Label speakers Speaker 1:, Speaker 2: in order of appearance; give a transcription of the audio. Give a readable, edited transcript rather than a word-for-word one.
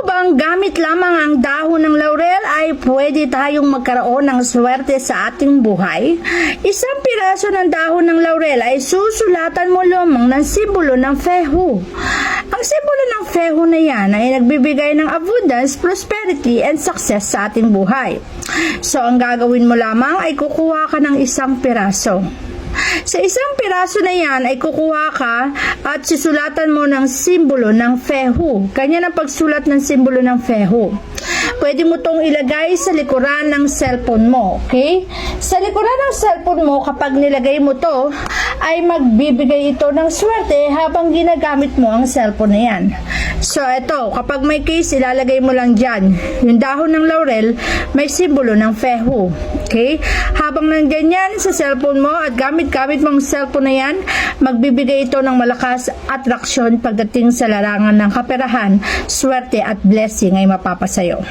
Speaker 1: mo bang gamit lamang ang dahon ng laurel ay pwede tayong magkaroon ng swerte sa ating buhay? Isang piraso ng dahon ng laurel ay susulatan mo lamang ng simbolo ng fehu. Ang simbolo ng fehu na yan ay nagbibigay ng abundance, prosperity, and success sa ating buhay. So, ang gagawin mo lamang ay kukuha ka ng isang piraso. Sa isang piraso na yan ay kukuha ka at susulatan mo ng simbolo ng fehu. Ganyan ang pagsulat ng simbolo ng fehu. Pwede mo tong ilagay sa likuran ng cellphone mo, okay? Sa likuran ng cellphone mo, kapag nilagay mo to, ay magbibigay ito ng swerte habang ginagamit mo ang cellphone na yan. So, ito, kapag may case, ilalagay mo lang dyan. Yung dahon ng laurel, may simbolo ng fehu, okay? Habang nandyan yan sa cellphone mo at gamit-gamit mong cellphone na yan, magbibigay ito ng malakas atraksyon pagdating sa larangan ng kaperahan, swerte at blessing ay mapapasayo.